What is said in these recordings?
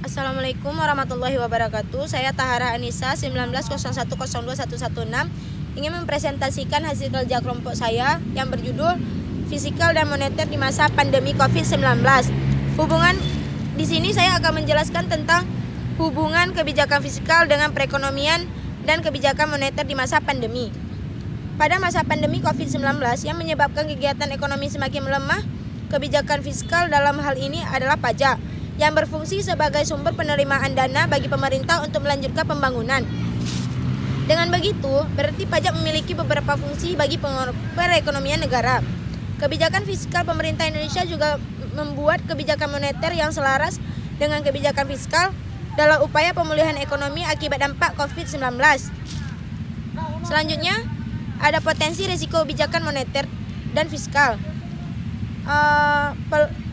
Assalamualaikum warahmatullahi wabarakatuh. Saya Tahara Anissa 1901021116 ingin mempresentasikan hasil kerja kelompok saya yang berjudul Fiskal dan Moneter di masa pandemi COVID-19. Hubungan di sini saya akan menjelaskan tentang hubungan kebijakan fiskal dengan perekonomian dan kebijakan moneter di masa pandemi. Pada masa pandemi COVID-19 yang menyebabkan kegiatan ekonomi semakin melemah, kebijakan fiskal dalam hal ini adalah pajak yang berfungsi sebagai sumber penerimaan dana bagi pemerintah untuk melanjutkan pembangunan. Dengan begitu, berarti pajak memiliki beberapa fungsi bagi perekonomian negara. Kebijakan fiskal pemerintah Indonesia juga membuat kebijakan moneter yang selaras dengan kebijakan fiskal dalam upaya pemulihan ekonomi akibat dampak COVID-19. Selanjutnya, ada potensi risiko kebijakan moneter dan fiskal.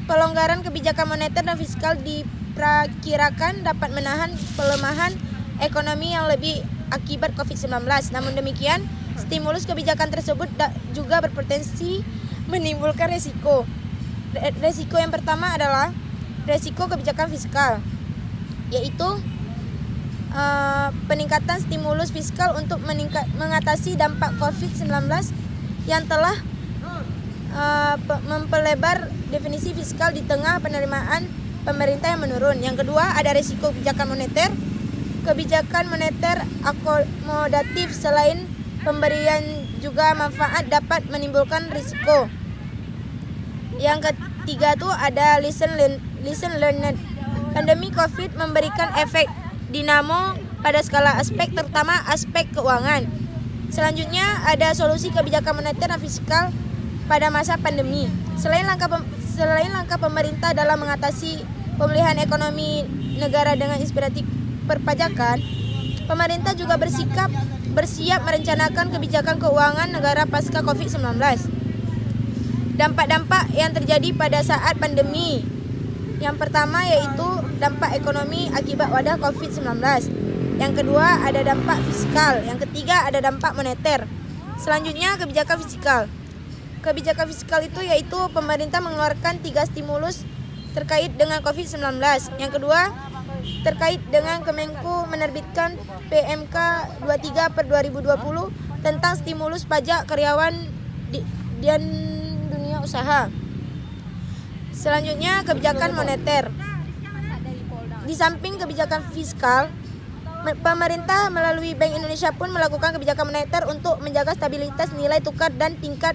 Pelonggaran kebijakan moneter dan fiskal diperkirakan dapat menahan pelemahan ekonomi yang lebih akibat COVID-19. Namun demikian, stimulus kebijakan tersebut juga berpotensi menimbulkan resiko. Resiko yang pertama adalah resiko kebijakan fiskal, yaitu peningkatan stimulus fiskal untuk mengatasi dampak COVID-19 yang telah memperlebar definisi fiskal di tengah penerimaan pemerintah yang menurun. Yang kedua, ada risiko kebijakan moneter. Kebijakan moneter akomodatif selain pemberian juga manfaat dapat menimbulkan risiko. Yang ketiga tuh ada lesson learned. Pandemi COVID memberikan efek dinamo pada skala aspek, terutama aspek keuangan. Selanjutnya ada solusi kebijakan moneter dan fiskal pada masa pandemi. Selain langkah pemerintah dalam mengatasi pemulihan ekonomi negara dengan inspiratif perpajakan, pemerintah juga bersiap merencanakan kebijakan keuangan negara pasca COVID-19. Dampak-dampak yang terjadi pada saat pandemi. Yang pertama yaitu dampak ekonomi akibat wadah COVID-19. Yang kedua ada dampak fiskal. Yang ketiga ada dampak moneter. Selanjutnya kebijakan fiskal. Kebijakan fiskal itu yaitu pemerintah mengeluarkan 3 stimulus terkait dengan COVID-19. Yang kedua, terkait dengan Kemenko menerbitkan PMK 23/2020 tentang stimulus pajak karyawan dan dunia usaha. Selanjutnya, kebijakan moneter. Di samping kebijakan fiskal, pemerintah melalui Bank Indonesia pun melakukan kebijakan moneter untuk menjaga stabilitas nilai tukar dan tingkat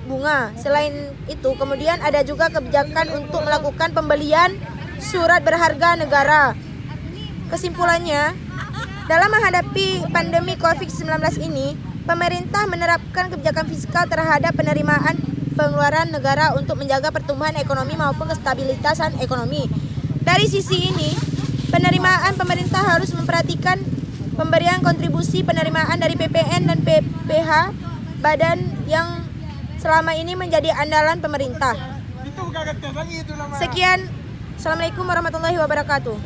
bunga. Selain itu, kemudian ada juga kebijakan untuk melakukan pembelian surat berharga negara. Kesimpulannya, dalam menghadapi pandemi COVID-19 ini, pemerintah menerapkan kebijakan fiskal terhadap penerimaan pengeluaran negara untuk menjaga pertumbuhan ekonomi maupun kestabilitasan ekonomi. Dari sisi ini, penerimaan pemerintah harus memperhatikan pemberian kontribusi penerimaan dari PPN dan PPH, badan yang selama ini menjadi andalan pemerintah. Sekian, Assalamualaikum warahmatullahi wabarakatuh.